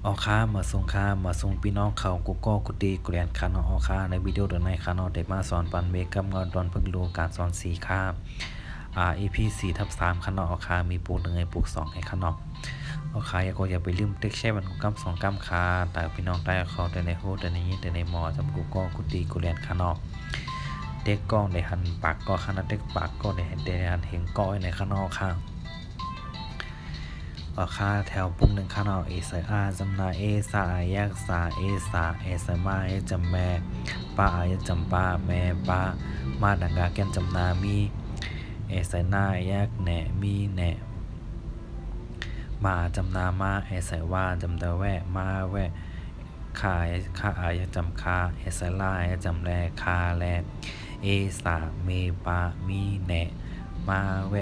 ออค้ามาส่งค้ามาส่งพี่น้องเขากูก็กุฏิกุเรียนคานออค้าในวิดีโอเดินในคานอได้มาสอนปันเมกับงอนดอนเพิ่งรู้การสอน4ค้าEP 4/3คานออค้ามีปู1ให้ปู2ให้คานอออค้าอย่าไปลืมเต็กแช่วันกำ2กำค้าแต่พี่น้องได้เขาได้ในโฮได้ในนี้ได้ในหมอจำกูก็กุฏิกุเรียนคานอเด็กก้องได้หันปากก็คณะเด็กปากก็ได้หันเห็นก้อยในคานอค้าค่าแถวปุ่มหนึ่งข้างนอกเอสอาจำนาเอสาแยกสาเอสาเอสมาเอจำแม่ป้าอายจำป้าแม่ป้ามาดังกาแกนจำนามีเอสนาแยกแหน่มีแหน่มาจำนามาเอสว่าจำตะแวะมาแวะค่าอายจำคาเอสลาจำแลคาแลเอสาเมปามีแหน่มาแ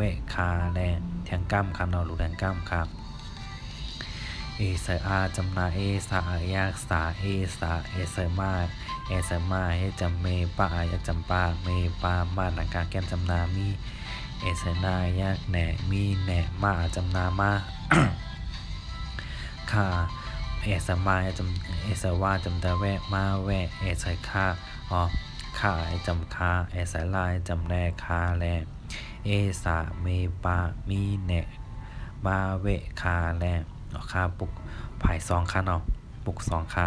วะคาแลแทงก้ำคันเอาลูกแทงก้ำครับเอเสอาจำนาเอสายากสาเอสาเอเสมาเฮจำเมป้าอายจำป้าเมปามาหนังกาแกนจำนามีเอเสนายากแหน่มีแหน่มาจำนามาค่าเอสมาเอสว่าจำตะแวะมาแวะเอสค่าค่าจำคาเอสลายจำแลคาแลเอสาเมปามีแหน่มาเวคาแลค่าปุกภาย2ค่าเนาะปุก2ค่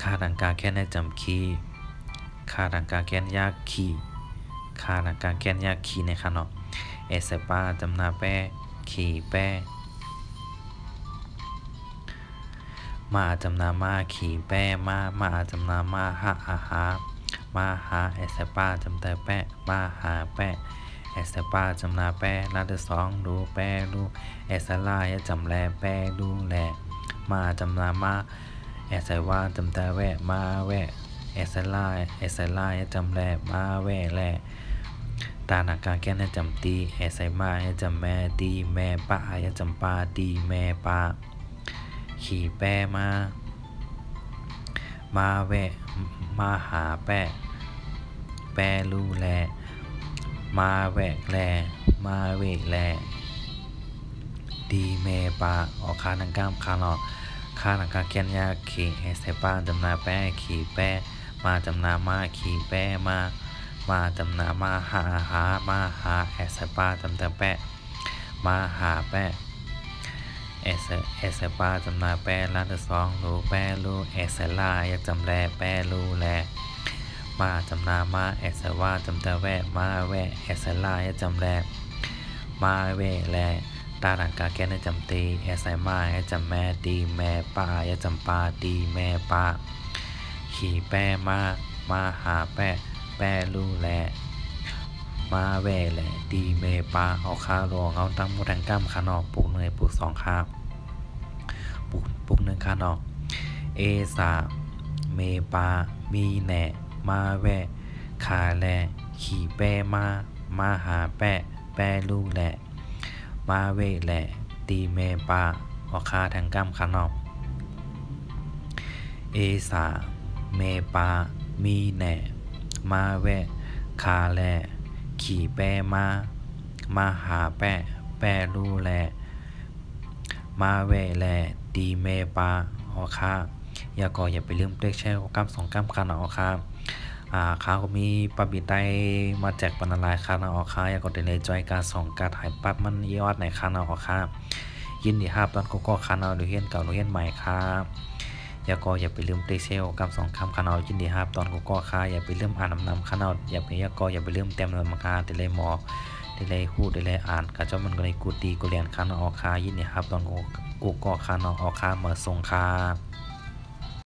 าดังกาแค่ในจำคีค่าดังกาแกนยากคีค่าดังกาแกนยากคีในค่าเนาะเอสปาจำนาแป้คีแป้มาจำนามาขี่แป้มาจำนามาหามาหาเอสปาจำแต่แป้มาหาแป้เอสปาจำนาแป้นัด2ดูแป้ดูเอสลาจำแลแป้ดูแลมาจำนามาเอสว่าจำแต่แวะมาแวะเอสลาจำแลมาแวะแลตาหนักการแก้ในจำตีเอสมาจำแม่ตีแม่ป้าจำปาตีแม่ป้าขี่แป้มาแวะมาหาแป้ลูแลมาแวะแลมาเวแลดีเมปาออกคานังก้ามคาเนาะคานังกาเกียนยาขี่เอสปาจำนาแป้ขี่แป้มาจำนามาขี่แป้มาจำนามาหามาหาเอสปาจำแต่แป้มาหาแป้เอสปาจำนาแป้ลัด2ลูแป้ลูเอสลาจำแลแป้ลูแลมาจำนามาเอสว่าจำแต่แวะมาแวะเอสลาจำแลมาเวแลตาหนังกาแกนจำตีเอสมาจำแม่ตีแม่ป้าจำปาตีแม่ป้าขี่แป้มาหาแป้ลูแลมาแวแลตีเมปาเอาข้าลงเอาตั้งมุดังก้ามขานอกปุก1ปุก2ข้าปุก1ข้านอกเอสาเมปามีแหน่มาแวคาแลขี่แป้มาหาแป้ลูแลมาเวแลตีเมปาเอาข้าทางก้ามขานอกเอสาเมปามีแหน่มาแวคาแลขี่แป้มาหาแป้ลูแลมาเวแลตีเมปาออค่าอย่าไปลืมเลขแช่ก้ำ2ก้ำคันออค่าค้าก็มีปะบิดได้มาแจกปนลายค่าออค่าอย่าก็ได้เลยจอยการ2การถ่ายปั๊บมันยอดในค่าออค่ายินดีครับตอนก็ค่าหรือเฮียนเก่าหรือเฮียนใหม่ครับอย่าไปลืมเตเซลกับ2คำคานอยินดีครับตอนก็ค่าอย่าไปลืมอ่านนำคานออย่าไปลืมเต็มนำคาแต่เลยหมอแต่เลยฮู้แต่เลยอ่านกะเจ้ามันก็เลยกูตีกูเรียนคานอค่ายินดีครับตอนกูก็คานอค่ามาส่งค่า